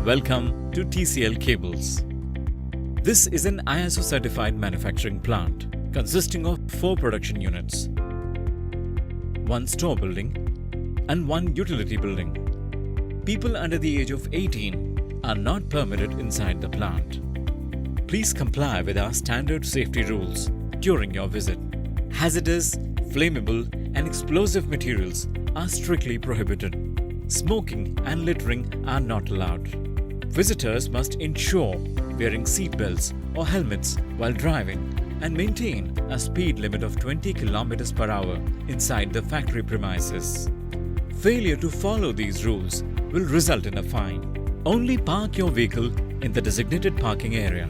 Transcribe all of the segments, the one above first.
welcome to TCL Cables. This is an ISO certified manufacturing plant consisting of 4 production units, 1 store building and 1 utility building. People under the age of 18 are not permitted inside the plant. Please comply with our standard safety rules during your visit. Hazardous, flammable and explosive materials are strictly prohibited. Smoking and littering are not allowed. Visitors must ensure wearing seat belts or helmets while driving and maintain a speed limit of 20 km per hour inside the factory premises. Failure to follow these rules will result in a fine. Only park your vehicle in the designated parking area.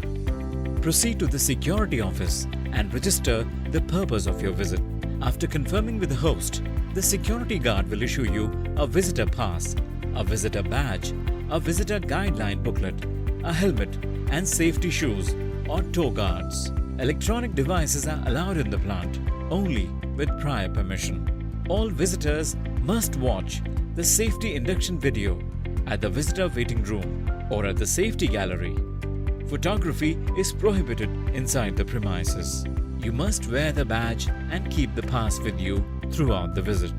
Proceed to the security office and register the purpose of your visit. After confirming with the host, the security guard will issue you a visitor pass, a visitor badge, a visitor guideline booklet, a helmet and safety shoes or toe guards. Electronic devices are allowed in the plant only with prior permission. All visitors must watch the safety induction video at the visitor waiting room or at the safety gallery. Photography is prohibited inside the premises. You must wear the badge and keep the pass with you throughout the visit.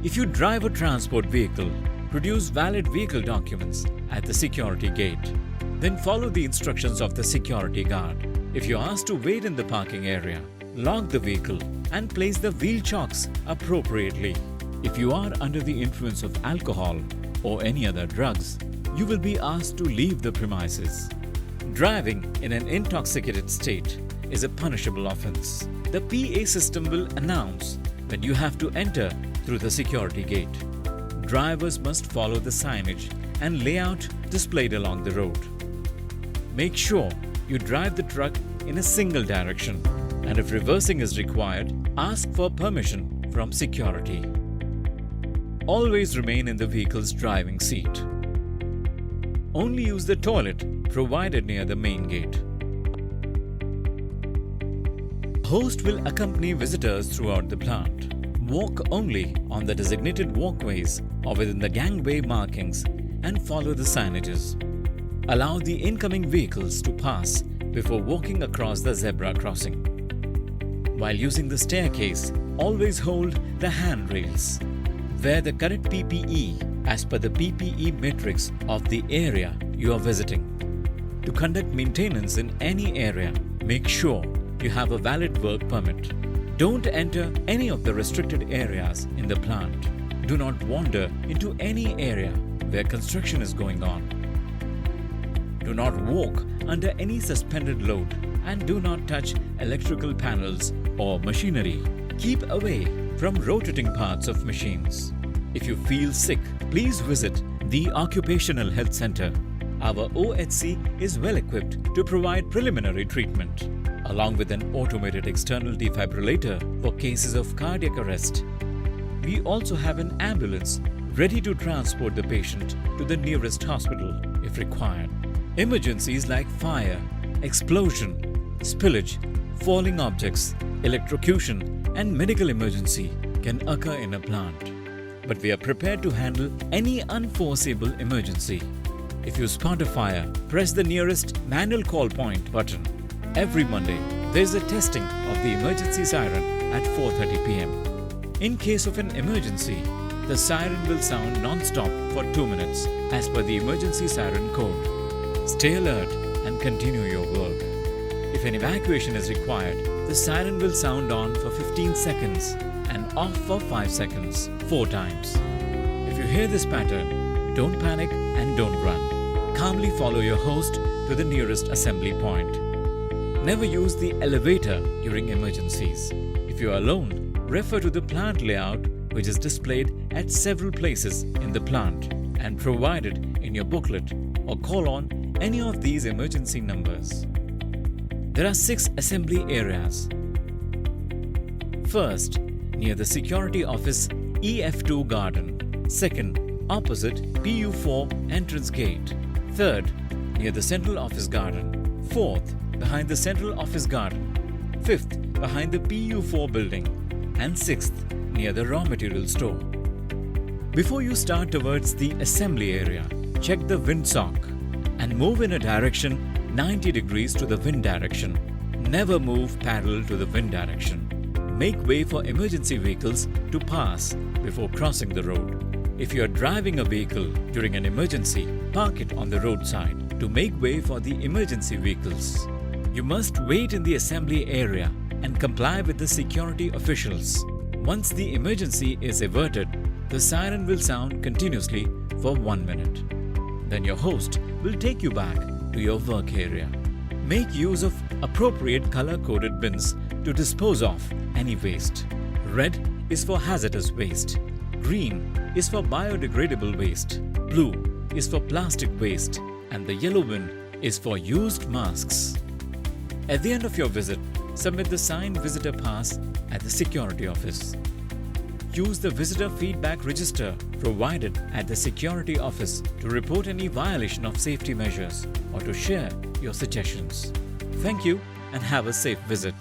If you drive a transport vehicle, produce valid vehicle documents at the security gate. Then follow the instructions of the security guard. If you're asked to wait in the parking area, lock the vehicle and place the wheel chocks appropriately. If you are under the influence of alcohol or any other drugs, you will be asked to leave the premises. Driving in an intoxicated state is a punishable offense. The PA system will announce when you have to enter through the security gate. Drivers must follow the signage and layout displayed along the road. Make sure you drive the truck in a single direction, and if reversing is required, ask for permission from security. Always remain in the vehicle's driving seat. Only use the toilet provided near the main gate. Host will accompany visitors throughout the plant. Walk only on the designated walkways or within the gangway markings and follow the signages. Allow the incoming vehicles to pass before walking across the zebra crossing. While using the staircase, always hold the handrails. Wear the correct PPE as per the PPE matrix of the area you are visiting. To conduct maintenance in any area, make sure you have a valid work permit. Don't enter any of the restricted areas in the plant. Do not wander into any area where construction is going on. Do not walk under any suspended load and do not touch electrical panels or machinery. Keep away from rotating parts of machines. If you feel sick, please visit the Occupational Health Center. Our OHC is well equipped to provide preliminary treatment, along with an automated external defibrillator for cases of cardiac arrest. We also have an ambulance ready to transport the patient to the nearest hospital if required. Emergencies like fire, explosion, spillage, falling objects, electrocution, and medical emergency can occur in a plant. But we are prepared to handle any unforeseeable emergency. If you spot a fire, press the nearest manual call point button. Every Monday, there is a testing of the emergency siren at 4:30 p.m. In case of an emergency, the siren will sound non-stop for 2 minutes as per the emergency siren code. Stay alert and continue your work. If an evacuation is required, the siren will sound on for 15 seconds and off for 5 seconds, 4 times. If you hear this pattern, don't panic and don't run. Calmly follow your host to the nearest assembly point. Never use the elevator during emergencies. If you are alone, refer to the plant layout which is displayed at several places in the plant and provided in your booklet, or call on any of these emergency numbers. There are 6 assembly areas. First, near the security office EF2 garden. Second, opposite PU4 entrance gate. Third, near the central office garden. Fourth, behind the central office garden. Fifth, behind the PU4 building. And sixth, near the raw material store. Before you start towards the assembly area, check the windsock. and move in a direction 90 degrees to the wind direction. Never move parallel to the wind direction. Make way for emergency vehicles to pass before crossing the road. If you are driving a vehicle during an emergency, park it on the roadside to make way for the emergency vehicles. You must wait in the assembly area and comply with the security officials. Once the emergency is averted, the siren will sound continuously for 1 minute. Then your host will take you back to your work area. Make use of appropriate color-coded bins to dispose of any waste. Red is for hazardous waste. Green is for biodegradable waste. Blue is for plastic waste. And the yellow bin is for used masks. At the end of your visit, submit the signed visitor pass at the security office. Use the visitor feedback register provided at the security office to report any violation of safety measures or to share your suggestions. Thank you and have a safe visit.